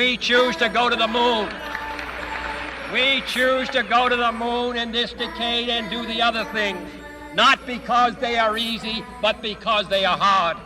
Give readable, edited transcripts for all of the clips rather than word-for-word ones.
We choose to go to the moon. We choose to go to the moon in this decade and do the other things, not because they are easy, but because they are hard.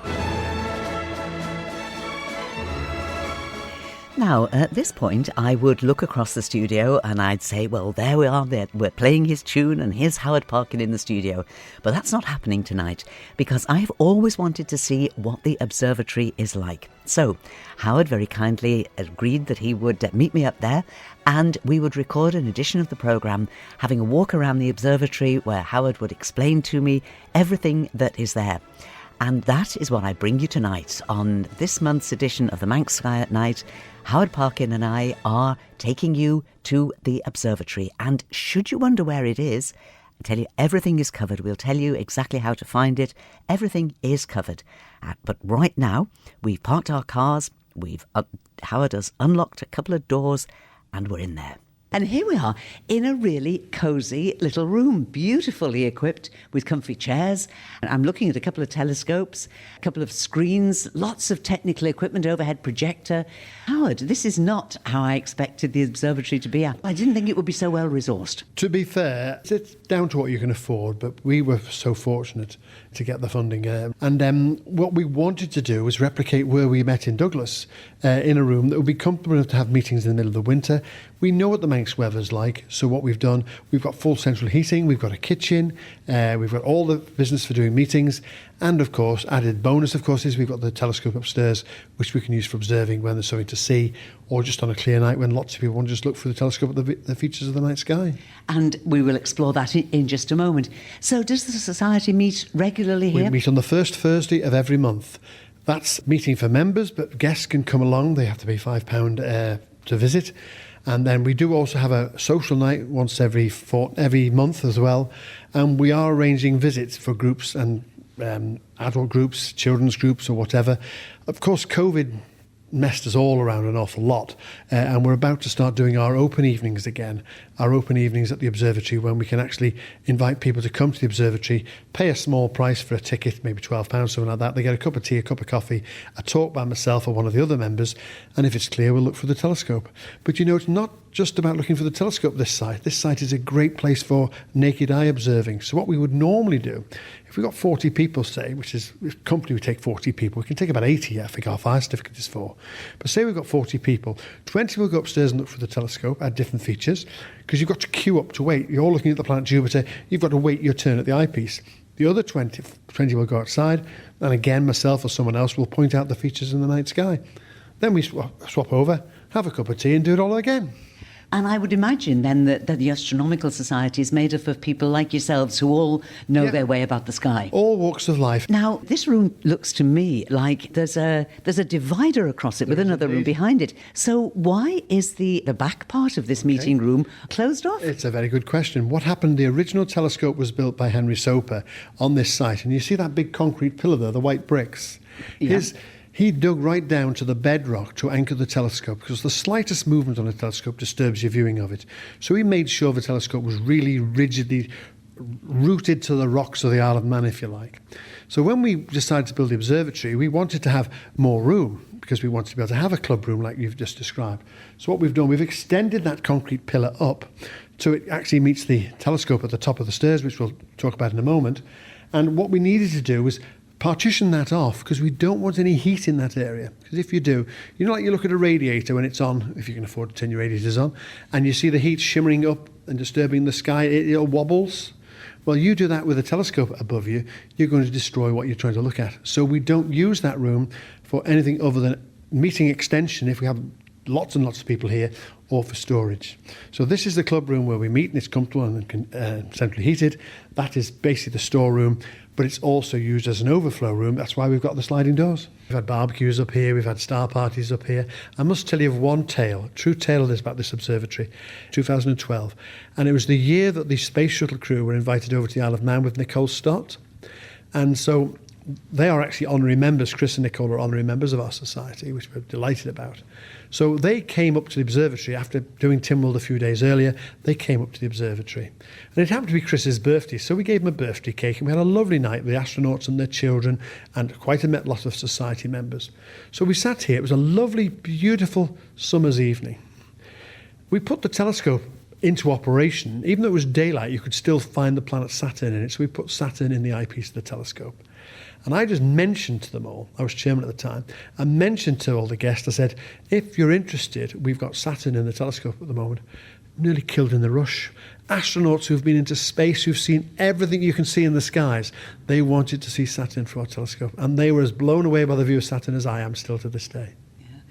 Now, at this point, I would look across the studio and I'd say, well, there we are, we're playing his tune and here's Howard Parkin in the studio. But that's not happening tonight because I've always wanted to see what the observatory is like. So, Howard very kindly agreed that he would meet me up there and we would record an edition of the programme, having a walk around the observatory where Howard would explain to me everything that is there. And that is what I bring you tonight on this month's edition of the Manx Sky at Night. Howard Parkin and I are taking you to the observatory. And should you wonder where it is, I tell you everything is covered. We'll tell you exactly how to find it. Everything is covered. But right now, we've parked our cars. Howard has unlocked a couple of doors and we're in there. And here we are in a really cosy little room, beautifully equipped with comfy chairs. And I'm looking at a couple of telescopes, a couple of screens, lots of technical equipment, overhead projector. Howard, this is not how I expected the observatory to be. I didn't think it would be so well resourced. To be fair, it's down to what you can afford, but we were so fortunate to get the funding. And what we wanted to do was replicate where we met in Douglas, in a room that would be comfortable enough to have meetings in the middle of the winter. We know what the Manx weather's like, so what we've done, we've got full central heating, we've got a kitchen, we've got all the business for doing meetings, and of course, added bonus, of course, is we've got the telescope upstairs, which we can use for observing when there's something to see, or just on a clear night when lots of people want to just look through the telescope at the features of the night sky. And we will explore that in just a moment. So does the Society meet regularly here? We meet on the first Thursday of every month. That's meeting for members, but guests can come along. They have to pay £5 to visit. And then we do also have a social night once every month as well. And we are arranging visits for groups and adult groups, children's groups or whatever. Of course, COVID messed us all around an awful lot. And we're about to start doing our open evenings again. Our open evenings at the observatory when we can actually invite people to come to the observatory, pay a small price for a ticket, maybe £12, something like that. They get a cup of tea, a cup of coffee, a talk by myself or one of the other members. And if it's clear, we'll look for the telescope. But you know, it's not just about looking for the telescope this site. This site is a great place for naked eye observing. So what we would normally do, if we've got 40 people, say, which is a company we take 40 people, we can take about 80, I think our fire certificate is for. But say we've got 40 people, 20 will go upstairs and look for the telescope, add different features, because you've got to queue up to wait. You're all looking at the planet Jupiter, you've got to wait your turn at the eyepiece. The other 20 will go outside, and again, myself or someone else will point out the features in the night sky. Then we swap over, have a cup of tea and do it all again. And I would imagine then that the Astronomical Society is made up of people like yourselves who all know their way about the sky. All walks of life. Now, this room looks to me like there's a divider across it with another room behind it. So why is the back part of this meeting room closed off? It's a very good question. What happened, the original telescope was built by Henry Soper on this site. And you see that big concrete pillar there, the white bricks? Yeah. He dug right down to the bedrock to anchor the telescope because the slightest movement on a telescope disturbs your viewing of it. So he made sure the telescope was really rigidly rooted to the rocks of the Isle of Man, if you like. So when we decided to build the observatory, we wanted to have more room because we wanted to be able to have a club room like you've just described. So what we've done, we've extended that concrete pillar up so it actually meets the telescope at the top of the stairs, which we'll talk about in a moment. And what we needed to do was partition that off because we don't want any heat in that area. Because if you do, you know, like you look at a radiator when it's on, if you can afford to turn your radiators on, and you see the heat shimmering up and disturbing the sky, it wobbles. Well, you do that with a telescope above you, you're going to destroy what you're trying to look at. So we don't use that room for anything other than meeting extension if we have lots and lots of people here, or for storage. So this is the club room where we meet, and it's comfortable and centrally heated. That is basically the storeroom, but it's also used as an overflow room. That's why we've got the sliding doors. We've had barbecues up here, we've had star parties up here. I must tell you of one tale, true tale of this about this observatory, 2012. And it was the year that the space shuttle crew were invited over to the Isle of Man with Nicole Stott. And so they are actually honorary members. Chris and Nicole are honorary members of our society, which we're delighted about. So they came up to the observatory after doing Tynwald a few days earlier. They came up to the observatory. And it happened to be Chris's birthday, so we gave him a birthday cake, and we had a lovely night with the astronauts and their children and quite a lot of society members. So we sat here. It was a lovely, beautiful summer's evening. We put the telescope into operation. Even though it was daylight, you could still find the planet Saturn in it. So we put Saturn in the eyepiece of the telescope. And I just mentioned to them all, I was chairman at the time, I mentioned to all the guests, I said, if you're interested, we've got Saturn in the telescope at the moment. Nearly killed in the rush. Astronauts who've been into space, who've seen everything you can see in the skies, they wanted to see Saturn through our telescope. And they were as blown away by the view of Saturn as I am still to this day.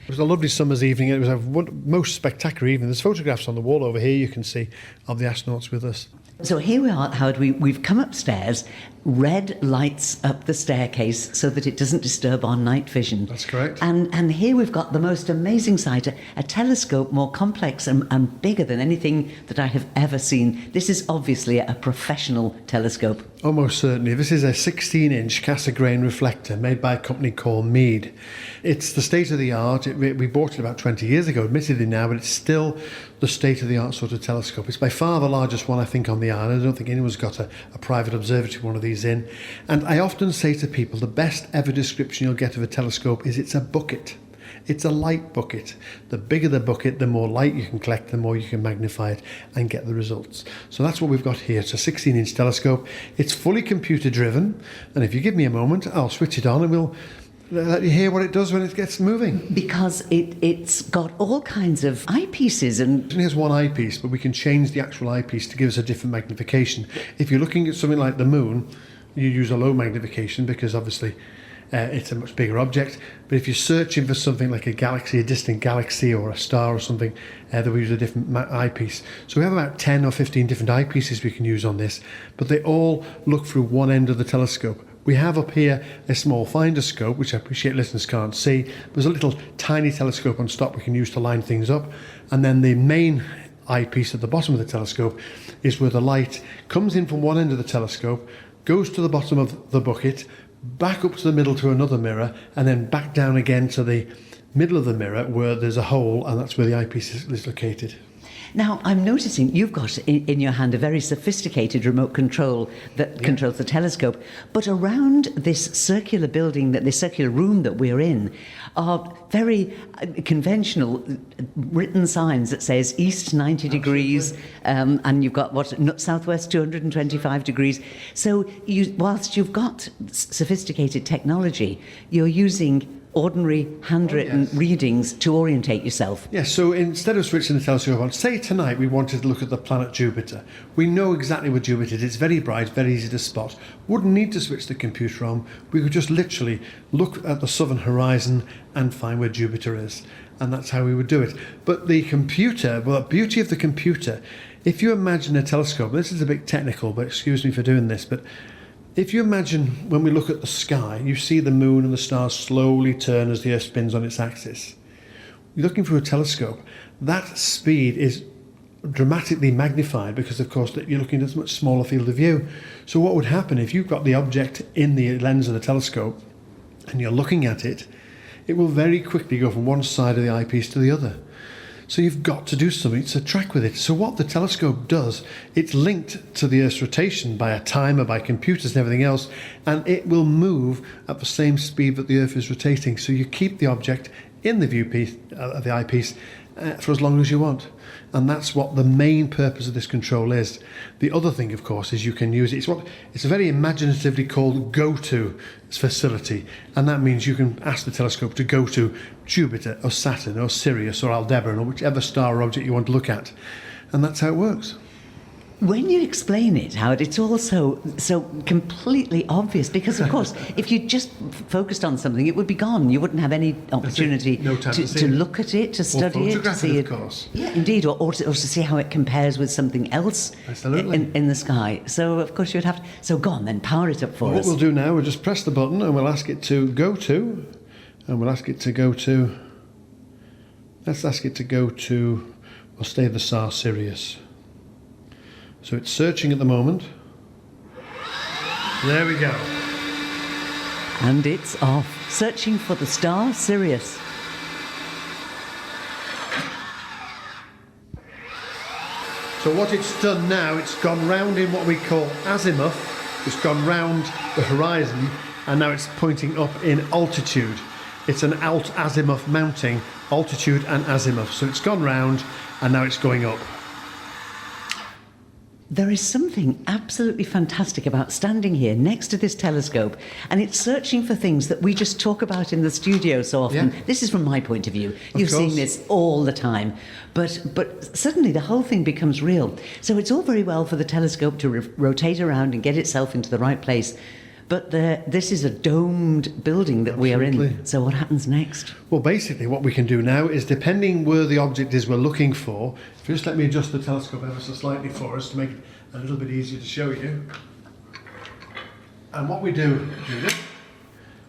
It was a lovely summer's evening. It was a most spectacular evening. There's photographs on the wall over here you can see of the astronauts with us. So here we are, Howard. We've come upstairs, red lights up the staircase so that it doesn't disturb our night vision. That's correct. And here we've got the most amazing sight, a telescope more complex and bigger than anything that I have ever seen. This is obviously a professional telescope. Almost certainly. This is a 16-inch Cassegrain reflector made by a company called Mead. It's the state-of-the-art. We bought it about 20 years ago, admittedly now, but it's still the state-of-the-art sort of telescope. It's by far the largest one, I think, on the island. I don't think anyone's got a private observatory one of these in. And I often say to people, the best ever description you'll get of a telescope is it's a bucket. It's a light bucket. The bigger the bucket, the more light you can collect, the more you can magnify it and get the results. So that's what we've got here. It's a 16-inch telescope. It's fully computer driven. And if you give me a moment, I'll switch it on and we'll let you hear what it does when it gets moving. Because it's got all kinds of eyepieces and... It has one eyepiece, but we can change the actual eyepiece to give us a different magnification. If you're looking at something like the moon, you use a low magnification because obviously it's a much bigger object. But if you're searching for something like a galaxy, a distant galaxy or a star or something, then we use a different eyepiece. So we have about 10 or 15 different eyepieces we can use on this, but they all look through one end of the telescope. We have up here a small finder scope, which I appreciate listeners can't see. There's a little tiny telescope on top we can use to line things up. And then the main eyepiece at the bottom of the telescope is where the light comes in from one end of the telescope, goes to the bottom of the bucket, back up to the middle to another mirror, and then back down again to the middle of the mirror where there's a hole, and that's where the eyepiece is located. Now, I'm noticing you've got in your hand a very sophisticated remote control that controls the telescope, but around this circular building, this circular room that we're in, are very conventional written signs that says east 90 degrees, and you've got, southwest 225 degrees. So whilst you've got sophisticated technology, you're using ordinary handwritten readings to orientate yourself. Yes, so instead of switching the telescope on, say tonight we wanted to look at the planet Jupiter. We know exactly where Jupiter is. It's very bright, very easy to spot. Wouldn't need to switch the computer on. We could just literally look at the southern horizon and find where Jupiter is. And that's how we would do it. But the computer, well, the beauty of the computer, if you imagine a telescope, this is a bit technical, but excuse me for doing this, but if you imagine when we look at the sky, you see the moon and the stars slowly turn as the Earth spins on its axis. You're looking through a telescope. That speed is dramatically magnified because, of course, you're looking at a much smaller field of view. So what would happen if you've got the object in the lens of the telescope and you're looking at it, it will very quickly go from one side of the eyepiece to the other. So you've got to do something to track with it. So what the telescope does, it's linked to the Earth's rotation by a timer, by computers and everything else, and it will move at the same speed that the Earth is rotating. So you keep the object in the viewpiece, the eyepiece, for as long as you want. And that's what the main purpose of this control is. The other thing, of course, is you can use it. It's a very imaginatively called go-to facility. And that means you can ask the telescope to go to Jupiter or Saturn or Sirius or Aldebaran or whichever star or object you want to look at. And that's how it works. When you explain it, Howard, it's all so completely obvious because, of course, if you just focused on something, it would be gone. You wouldn't have any opportunity to look at it, to study it, to see it. Of course. Yeah, indeed, or to see how it compares with something else in the sky. So, of course, you'd have to... So, go on then, power it up for us. What we'll do now, we'll just press the button and we'll ask it to go to... And we'll ask it to go to... Let's ask it to go to... We'll stay the star Sirius. So it's searching at the moment. There we go. And it's off, searching for the star Sirius. So what it's done now, it's gone round in what we call azimuth. It's gone round the horizon, and now it's pointing up in altitude. It's an alt-azimuth mounting, altitude and azimuth. So it's gone round, and now it's going up. There is something absolutely fantastic about standing here next to this telescope, and it's searching for things that we just talk about in the studio so often. Yeah. This is from my point of view. You've course. seen this all the time. But suddenly the whole thing becomes real. So it's all very well for the telescope to rotate around and get itself into the right place. But this is a domed building that we are in. Absolutely. So what happens next? Well, basically what we can do now is, depending where the object is we're looking for, if you just let me adjust the telescope ever so slightly for us to make it a little bit easier to show you. And what we do, Judith,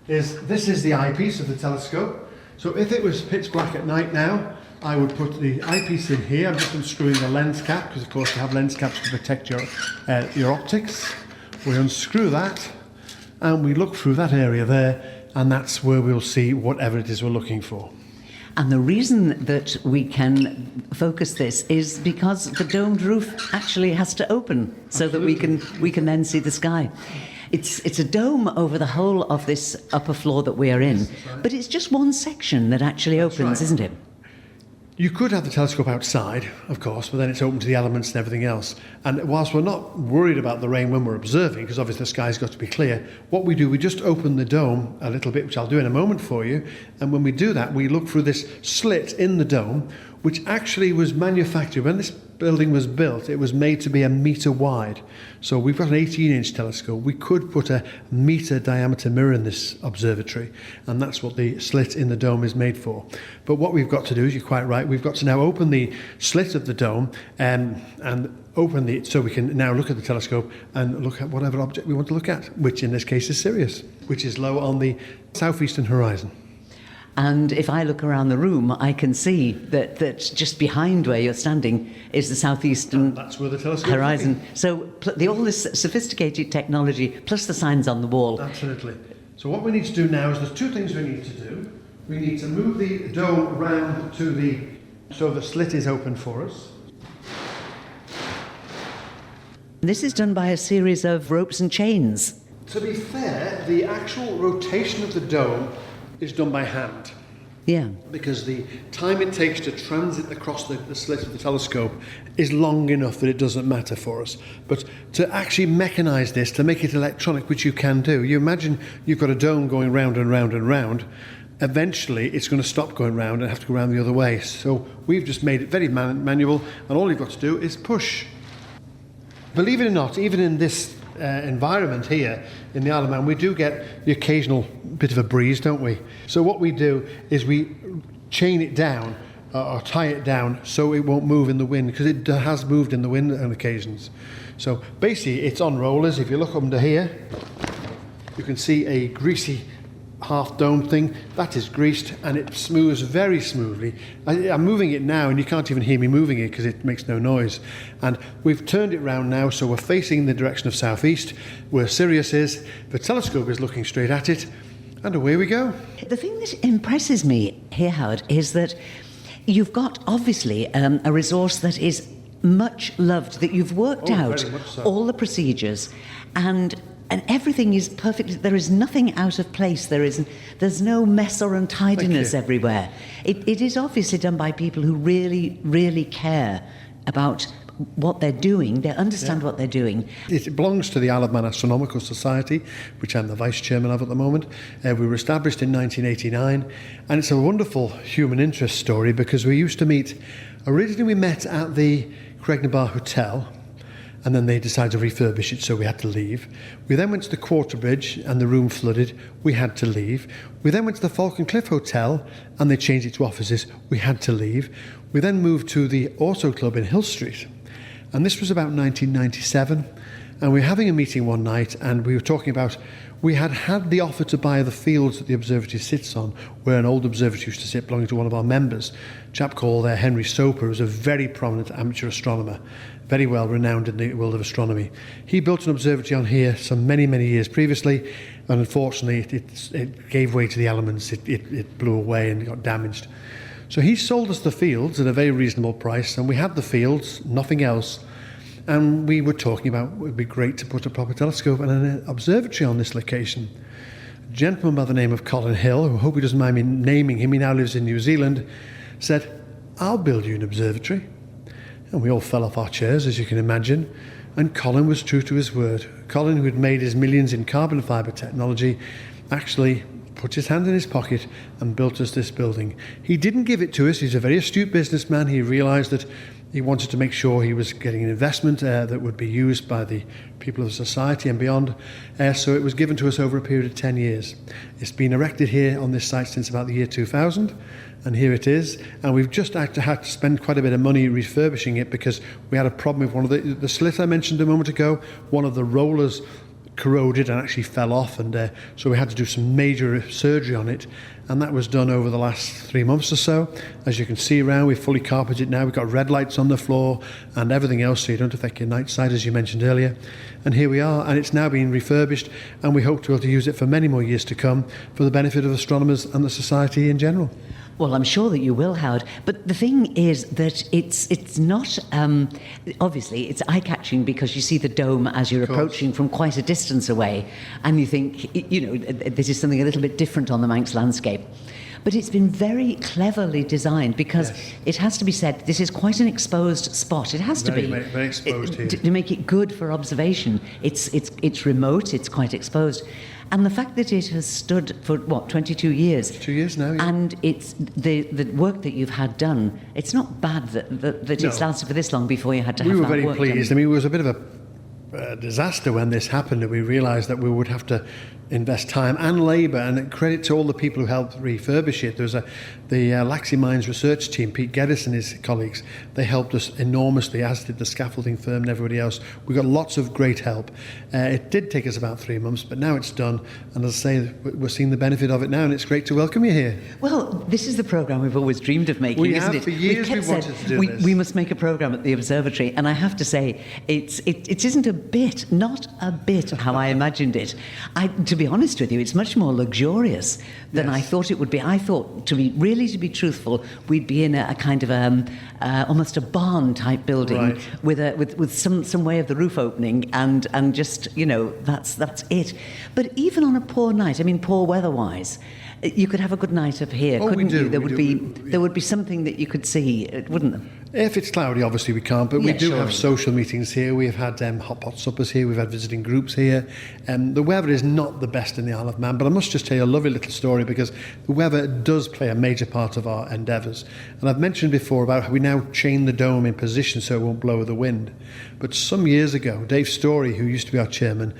is this is the eyepiece of the telescope. So if it was pitch black at night now, I would put the eyepiece in here. I'm just unscrewing the lens cap, because of course you have lens caps to protect your optics. We unscrew that, and we look through that area there, and that's where we'll see whatever it is we're looking for. And the reason that we can focus this is because the domed roof actually has to open so that we can then see the sky. It's a dome over the whole of this upper floor that we are in, but it's just one section that actually opens, isn't it? You could have the telescope outside, of course, but then it's open to the elements and everything else. And whilst we're not worried about the rain when we're observing, because obviously the sky's got to be clear, what we do, we just open the dome a little bit, which I'll do in a moment for you. And when we do that, we look through this slit in the dome, which actually was manufactured. When this building was built, it was made to be 1 metre wide. So we've got an 18-inch telescope. We could put a metre diameter mirror in this observatory, and that's what the slit in the dome is made for. But what we've got to do is, you're quite right, we've got to now open the slit of the dome and open the, so we can now look at the telescope and look at whatever object we want to look at, which in this case is Sirius, which is low on the southeastern horizon. And if I look around the room, I can see that just behind where you're standing is the southeastern That's where the telescope horizon. So all this sophisticated technology, plus the signs on the wall. Absolutely. So what we need to do now is, there's two things we need to do. We need to move the dome round to so the slit is open for us. This is done by a series of ropes and chains. To be fair, the actual rotation of the dome is done by hand, Yeah. because the time it takes to transit across the slit of the telescope is long enough that it doesn't matter for us. But to actually mechanise this, to make it electronic, which you can do, you imagine you've got a dome going round and round and round, eventually it's going to stop going round and have to go round the other way. So we've just made it very manual, and all you've got to do is push. Believe it or not, even in this environment here in the Isle of Man, we do get the occasional bit of a breeze, don't we? So what we do is we chain it down or tie it down so it won't move in the wind, because it has moved in the wind on occasions. So basically it's on rollers. If you look under here, you can see a greasy half dome thing that is greased, and it moves very smoothly. I'm moving it now and you can't even hear me moving it because it makes no noise. And we've turned it round now, so we're facing the direction of southeast where Sirius is. The telescope is looking straight at it, and away we go. The thing that impresses me here, Howard, is that you've got obviously a resource that is much loved, that you've worked out very much so. all the procedures, and everything is perfect. There is nothing out of place. There's no mess or untidiness everywhere. It is obviously done by people who really, really care about what they're doing. They understand what they're doing. It belongs to the Isle of Man Astronomical Society, which I'm the vice chairman of at the moment. We were established in 1989, and it's a wonderful human interest story, because we used to meet. Originally we met at the Craignabar Hotel, and then they decided to refurbish it, so we had to leave. We then went to the Quarter Bridge, and the room flooded. We had to leave. We then went to the Falcon Cliff Hotel, and they changed it to offices. We had to leave. We then moved to the Auto Club in Hill Street, and this was about 1997. And we were having a meeting one night, and we were talking about, we had the offer to buy the fields that the observatory sits on, where an old observatory used to sit, belonging to one of our members. A chap called Henry Soper was a very prominent amateur astronomer, very well renowned in the world of astronomy. He built an observatory on here some many, many years previously, and unfortunately it gave way to the elements. It blew away and got damaged. So he sold us the fields at a very reasonable price, and we had the fields, nothing else. And we were talking about it would be great to put a proper telescope and an observatory on this location. A gentleman by the name of Colin Hill, who I hope he doesn't mind me naming him, he now lives in New Zealand, said, "I'll build you an observatory." And we all fell off our chairs, as you can imagine. And Colin was true to his word. Colin, who had made his millions in carbon fibre technology, actually put his hand in his pocket and built us this building. He didn't give it to us. He's a very astute businessman. He realised that he wanted to make sure he was getting an investment that would be used by the people of society and beyond. So it was given to us over a period of 10 years. It's been erected here on this site since about the year 2000. And here it is. And we've just had to spend quite a bit of money refurbishing it because we had a problem with one of the slit I mentioned a moment ago. One of the rollers corroded and actually fell off, and so we had to do some major surgery on it, and that was done over the last 3 months or so. As you can see around, we've fully carpeted now. We've got red lights on the floor and everything else, so you don't affect your night sight, as you mentioned earlier. And here we are, and it's now being refurbished, and we hope to be able to use it for many more years to come for the benefit of astronomers and the society in general. Well, I'm sure that you will, Howard. But the thing is that it's not, obviously, it's eye-catching because you see the dome as you're approaching from quite a distance away, and you think, this is something a little bit different on the Manx landscape. But it's been very cleverly designed because it has to be said, this is quite an exposed spot. It has to be. Very exposed here. To make it good for observation. It's remote, it's quite exposed. And the fact that it has stood for, 22 years? 2 years now, yeah. And it's the work that you've had done, it's not bad that it's lasted for this long before you had to have that work done. We were very pleased. I mean, it was a bit of a disaster when this happened, and we realised that we would have to invest time and labour, and credit to all the people who helped refurbish it. There was the Laxey Mines research team, Pete Geddes and his colleagues. They helped us enormously, as did the scaffolding firm and everybody else. We got lots of great help. It did take us about 3 months, but now it's done, and as I say, we're seeing the benefit of it now, and it's great to welcome you here. Well, this is the programme we've always dreamed of making, isn't it? For years we've wanted to do this. We must make a programme at the observatory, and I have to say, it isn't a bit, not a bit how I imagined it. To be honest with you, it's much more luxurious than I thought it would be. I thought, to be truthful, we'd be in a kind of almost a barn type building with some way of the roof opening, and just that's it. But even on a poor night, I mean, poor weather-wise, you could have a good night up here, couldn't you? There would be something that you could see, wouldn't there? If it's cloudy, obviously we can't, but we do have social meetings here. We've had hot pot suppers here. We've had visiting groups here. The weather is not the best in the Isle of Man, but I must just tell you a lovely little story, because the weather does play a major part of our endeavours. And I've mentioned before about how we now chain the dome in position so it won't blow with the wind. But some years ago, Dave Story, who used to be our chairman,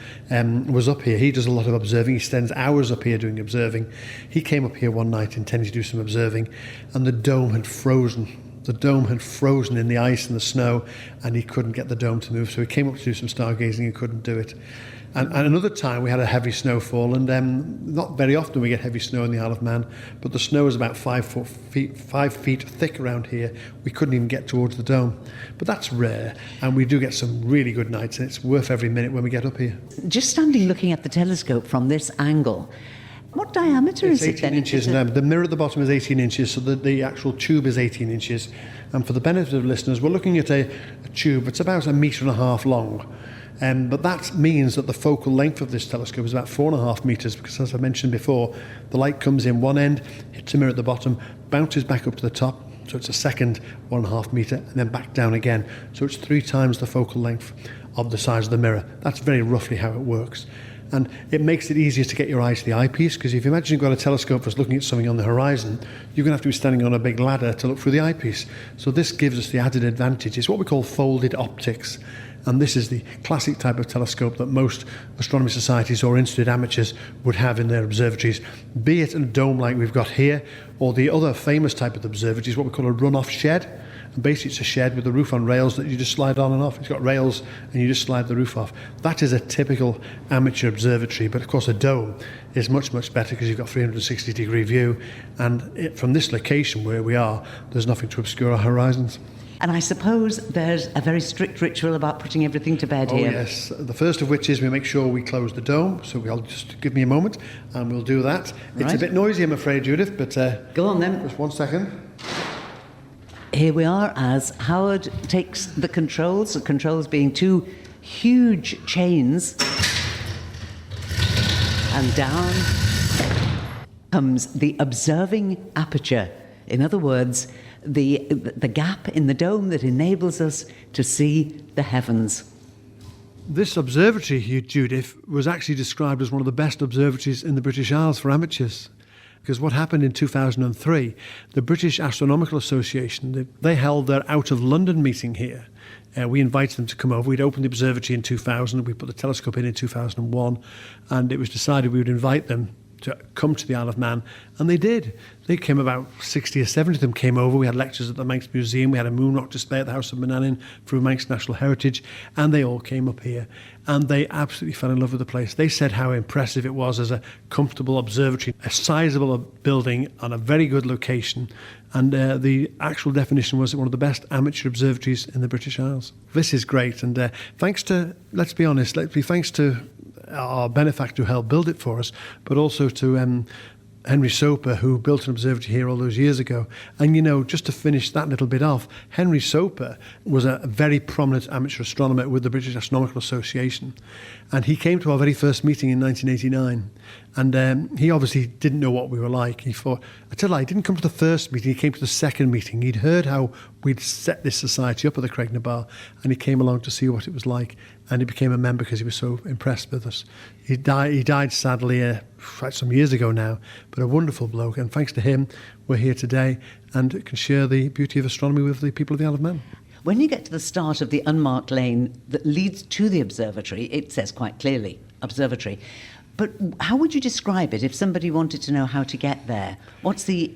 was up here. He does a lot of observing. He spends hours up here doing observing. He came up here one night intending to do some observing, and the dome had frozen. The dome had frozen in the ice and the snow, and he couldn't get the dome to move. So he came up to do some stargazing and couldn't do it. And another time we had a heavy snowfall, and not very often we get heavy snow in the Isle of Man, but the snow is about 5 feet thick around here. We couldn't even get towards the dome. But that's rare, and we do get some really good nights, and it's worth every minute when we get up here. Just standing looking at the telescope from this angle, what diameter is it then? 18 inches, and the mirror at the bottom is 18 inches, so the actual tube is 18 inches. And for the benefit of listeners, we're looking at a tube that's about 1.5 meters long. But that means that the focal length of this telescope is about 4.5 meters, because, as I mentioned before, the light comes in one end, hits a mirror at the bottom, bounces back up to the top, so it's a second 1.5 meter, and then back down again. So it's 3 times the focal length of the size of the mirror. That's very roughly how it works. And it makes it easier to get your eye to the eyepiece, because if you imagine you've got a telescope that's looking at something on the horizon, you're going to have to be standing on a big ladder to look through the eyepiece. So this gives us the added advantage. It's what we call folded optics. And this is the classic type of telescope that most astronomy societies or interested amateurs would have in their observatories, be it a dome like we've got here, or the other famous type of observatory is what we call a run-off shed. And basically it's a shed with a roof on rails that you just slide on and off. It's got rails and you just slide the roof off. That is a typical amateur observatory, but of course a dome is much, much better because you've got 360-degree view, and from this location where we are, there's nothing to obscure our horizons. And I suppose there's a very strict ritual about putting everything to bed here. Oh, yes. The first of which is we make sure we close the dome. So we'll just give me a moment and we'll do that. It's a bit noisy, I'm afraid, Judith, but... Go on then. Just 1 second. Here we are as Howard takes the controls being two huge chains, and down comes the observing aperture. In other words, the gap in the dome that enables us to see the heavens. This observatory here, Judith, was actually described as one of the best observatories in the British Isles for amateurs. Because what happened in 2003, the British Astronomical Association, they held their out of London meeting here. We invited them to come over. We'd opened the observatory in 2000. We put the telescope in 2001. And it was decided we would invite them to come to the Isle of Man, and they did. They came, about 60 or 70 of them came over. We had lectures at the Manx Museum, we had a moon rock display at the House of Manannan through Manx National Heritage, and they all came up here, and they absolutely fell in love with the place. They said how impressive it was as a comfortable observatory, a sizable building on a very good location, and the actual definition was one of the best amateur observatories in the British Isles. This is great, and thanks to, let's be honest, thanks to our benefactor who helped build it for us, but also to Henry Soper, who built an observatory here all those years ago. And, you know, just to finish that little bit off, Henry Soper was a very prominent amateur astronomer with the British Astronomical Association. And he came to our very first meeting in 1989. And he obviously didn't know what we were like. He thought, I tell you, he didn't come to the first meeting, he came to the second meeting. He'd heard how we'd set this society up at the Craignabar, and he came along to see what it was like. And he became a member because he was so impressed with us. He died sadly some years ago now, but a wonderful bloke. And thanks to him, we're here today and can share the beauty of astronomy with the people of the Isle of Man. When you get to the start of the unmarked lane that leads to the observatory, it says quite clearly, observatory. But how would you describe it if somebody wanted to know how to get there? What's the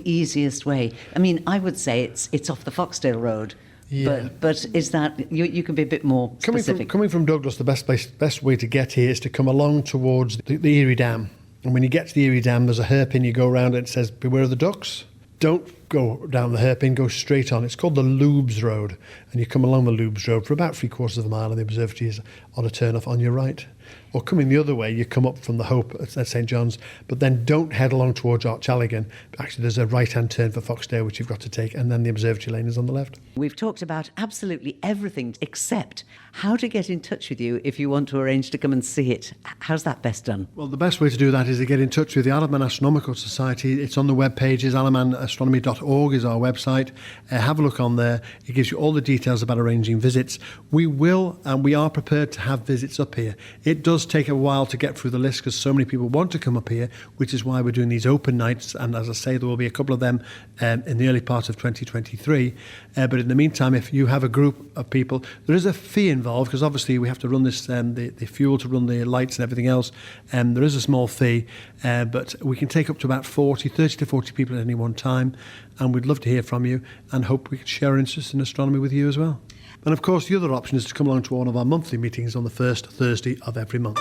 easiest way? I mean, I would say it's off the Foxdale Road. Yeah. But is that, you can be a bit more specific? Coming from Douglas, the best way to get here is to come along towards the Erie Dam. And when you get to the Erie Dam, there's a hairpin, you go around it, it says, beware of the ducks. Don't go down the hairpin, go straight on. It's called the Lubes Road. And you come along the Lubes Road for about 3/4 of a mile, and the observatory is on a turn-off on your right. Or coming the other way, you come up from the Hope at St John's, but then don't head along towards Archalligan. Actually, there's a right-hand turn for Foxdale, which you've got to take, and then the observatory lane is on the left. We've talked about absolutely everything except how to get in touch with you if you want to arrange to come and see it. How's that best done? Well, the best way to do that is to get in touch with the Isle of Man Astronomical Society. It's on the web pages. isleofmanastronomy.org is our website. Have a look on there. It gives you all the details about arranging visits. We will, and we are prepared to have visits up here. It does take a while to get through the list because so many people want to come up here, which is why we're doing these open nights. And as I say, there will be a couple of them in the early part of 2023. But in the meantime, if you have a group of people, there is a fee involved because obviously we have to run this, the fuel to run the lights and everything else. There is a small fee, but we can take up to about 30 to 40 people at any one time. And we'd love to hear from you and hope we can share our interest in astronomy with you as well. And of course, the other option is to come along to one of our monthly meetings on the first Thursday of every month.